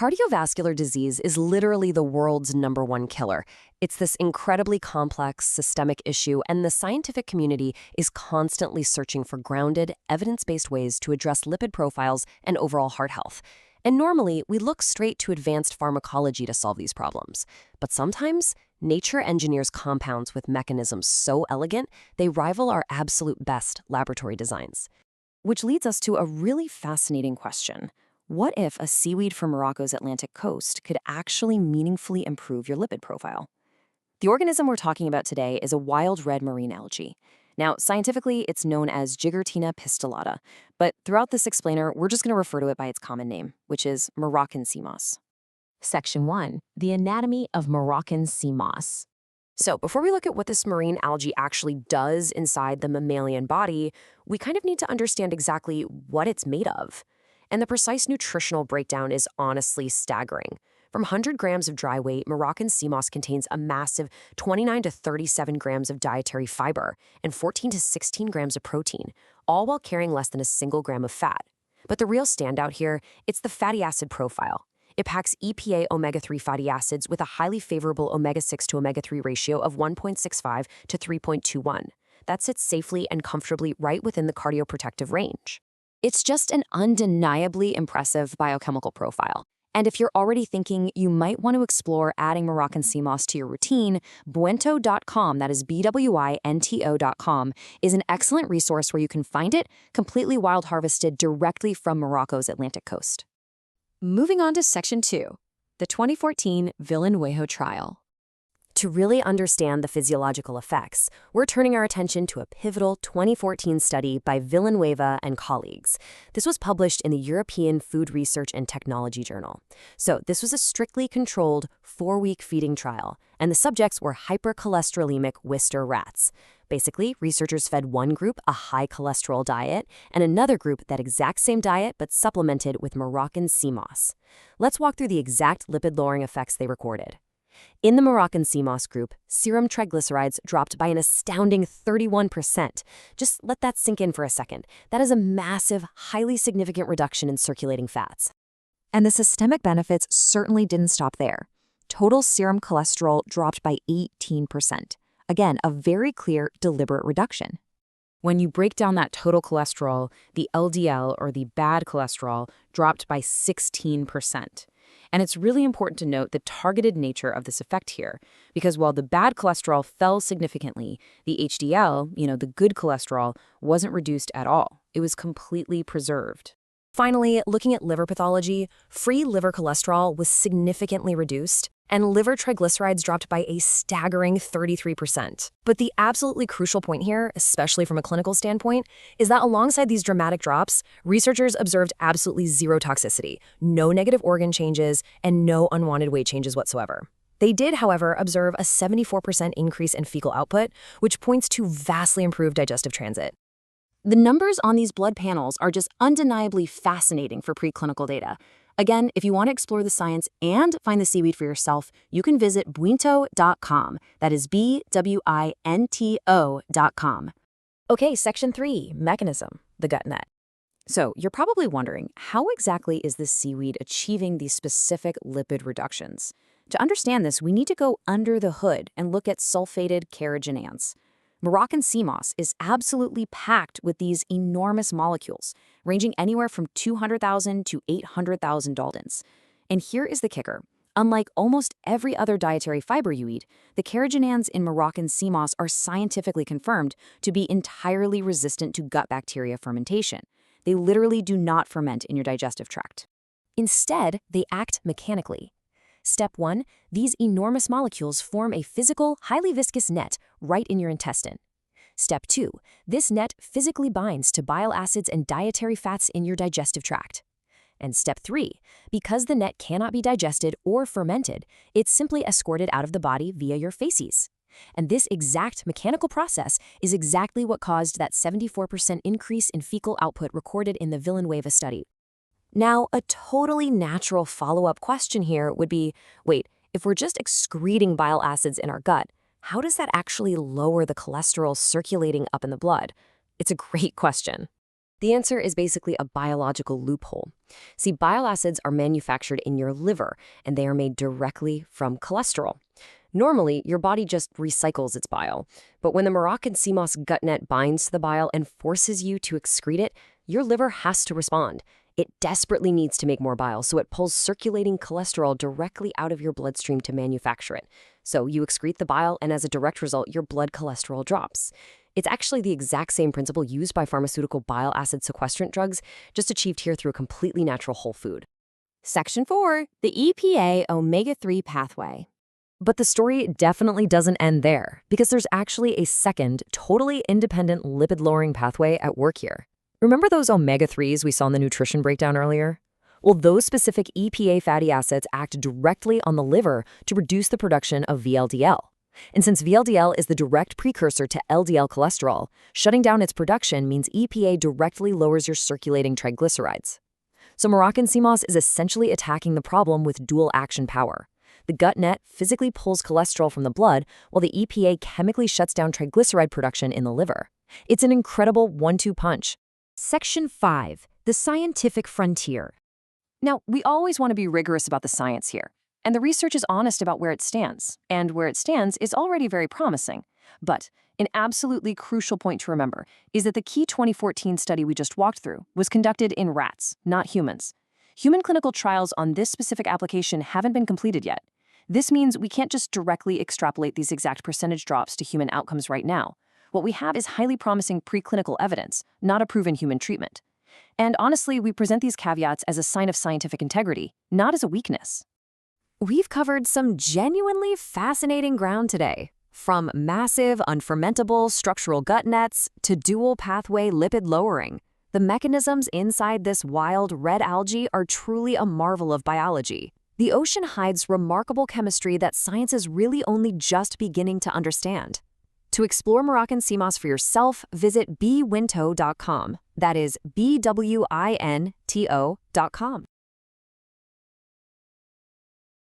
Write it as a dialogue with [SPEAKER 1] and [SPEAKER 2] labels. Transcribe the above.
[SPEAKER 1] Cardiovascular disease is literally the world's #1 killer. It's this incredibly complex, systemic issue, and the scientific community is constantly searching for grounded, evidence-based ways to address lipid profiles and overall heart health. And normally, we look straight to advanced pharmacology to solve these problems. But sometimes, nature engineers compounds with mechanisms so elegant, they rival our absolute best laboratory designs. Which leads us to a really fascinating question. What if a seaweed from Morocco's Atlantic coast could actually meaningfully improve your lipid profile? The organism we're talking about today is a wild red marine algae. Now, scientifically, it's known as Gigartina pistillata, but throughout this explainer, we're just going to refer to it by its common name, which is Moroccan Seamoss. Section 1. The anatomy of Moroccan Seamoss. So before we look at what this marine algae actually does inside the mammalian body, we kind of need to understand exactly what it's made of. And the precise nutritional breakdown is honestly staggering. From 100 grams of dry weight, Moroccan Seamoss contains a massive 29 to 37 grams of dietary fiber and 14 to 16 grams of protein, all while carrying less than a single gram of fat. But the real standout here, it's the fatty acid profile. It packs EPA omega-3 fatty acids with a highly favorable omega-6 to omega-3 ratio of 1.65 to 3.21. That sits safely and comfortably right within the cardioprotective range. It's just an undeniably impressive biochemical profile. And if you're already thinking you might want to explore adding Moroccan Seamoss to your routine, Bwinto.com, that is BWINTO.com, is an excellent resource where you can find it completely wild harvested directly from Morocco's Atlantic coast. Moving on to Section 2, the 2014 Villanueva trial. To really understand the physiological effects, we're turning our attention to a pivotal 2014 study by Villanueva and colleagues. This was published in the European Food Research and Technology Journal. So this was a strictly controlled 4-week feeding trial, and the subjects were hypercholesterolaemic Wistar rats. Basically, researchers fed one group a high cholesterol diet and another group that exact same diet but supplemented with Moroccan Seamoss. Let's walk through the exact lipid-lowering effects they recorded. In the Moroccan Seamoss group, serum triglycerides dropped by an astounding 31%. Just let that sink in for a second. That is a massive, highly significant reduction in circulating fats. And the systemic benefits certainly didn't stop there. Total serum cholesterol dropped by 18%. Again, a very clear, deliberate reduction. When you break down that total cholesterol, the LDL, or the bad cholesterol, dropped by 16%. And it's really important to note the targeted nature of this effect here, because while the bad cholesterol fell significantly, the HDL, the good cholesterol, wasn't reduced at all. It was completely preserved. Finally, looking at liver pathology, free liver cholesterol was significantly reduced, and liver triglycerides dropped by a staggering 33%. But the absolutely crucial point here, especially from a clinical standpoint, is that alongside these dramatic drops, researchers observed absolutely zero toxicity, no negative organ changes, and no unwanted weight changes whatsoever. They did, however, observe a 74% increase in fecal output, which points to vastly improved digestive transit. The numbers on these blood panels are just undeniably fascinating for preclinical data. Again, if you want to explore the science and find the seaweed for yourself, you can visit Bwinto.com. That is BWINTO.com. Okay, Section 3, Mechanism, the gut net. So you're probably wondering, how exactly is this seaweed achieving these specific lipid reductions? To understand this, we need to go under the hood and look at sulfated carrageenans. Moroccan Seamoss is absolutely packed with these enormous molecules, ranging anywhere from 200,000 to 800,000 Daltons. And here is the kicker. Unlike almost every other dietary fiber you eat, the carrageenans in Moroccan Seamoss are scientifically confirmed to be entirely resistant to gut bacteria fermentation. They literally do not ferment in your digestive tract. Instead, they act mechanically. Step 1, these enormous molecules form a physical, highly viscous net right in your intestine. Step 2, this net physically binds to bile acids and dietary fats in your digestive tract. And step 3, because the net cannot be digested or fermented, it's simply escorted out of the body via your feces. And this exact mechanical process is exactly what caused that 74% increase in fecal output recorded in the Villanueva study. Now, a totally natural follow-up question here would be, wait, if we're just excreting bile acids in our gut, how does that actually lower the cholesterol circulating up in the blood? It's a great question. The answer is basically a biological loophole. See, bile acids are manufactured in your liver, and they are made directly from cholesterol. Normally, your body just recycles its bile, but when the Moroccan Seamoss gut net binds to the bile and forces you to excrete it, your liver has to respond. It desperately needs to make more bile, so it pulls circulating cholesterol directly out of your bloodstream to manufacture it. So you excrete the bile, and as a direct result, your blood cholesterol drops. It's actually the exact same principle used by pharmaceutical bile acid sequestrant drugs, just achieved here through a completely natural whole food.
[SPEAKER 2] Section 4, the EPA omega-3 pathway.
[SPEAKER 1] But the story definitely doesn't end there, because there's actually a second, totally independent lipid-lowering pathway at work here. Remember those omega-3s we saw in the nutrition breakdown earlier? Well, those specific EPA fatty acids act directly on the liver to reduce the production of VLDL. And since VLDL is the direct precursor to LDL cholesterol, shutting down its production means EPA directly lowers your circulating triglycerides. So Moroccan Seamoss is essentially attacking the problem with dual action power. The gut net physically pulls cholesterol from the blood, while the EPA chemically shuts down triglyceride production in the liver. It's an incredible 1-2 punch.
[SPEAKER 2] Section 5, the scientific frontier.
[SPEAKER 3] Now, we always want to be rigorous about the science here. And the research is honest about where it stands, and where it stands is already very promising. But an absolutely crucial point to remember is that the key 2014 study we just walked through was conducted in rats, not humans. Human clinical trials on this specific application haven't been completed yet. This means we can't just directly extrapolate these exact percentage drops to human outcomes right now. What we have is highly promising preclinical evidence, not a proven human treatment. And honestly, we present these caveats as a sign of scientific integrity, not as a weakness.
[SPEAKER 1] We've covered some genuinely fascinating ground today. From massive, unfermentable structural gut nets to dual pathway lipid lowering. The mechanisms inside this wild red algae are truly a marvel of biology. The ocean hides remarkable chemistry that science is really only just beginning to understand. To explore Moroccan Seamoss for yourself, visit bwinto.com. That is BWINTO.com.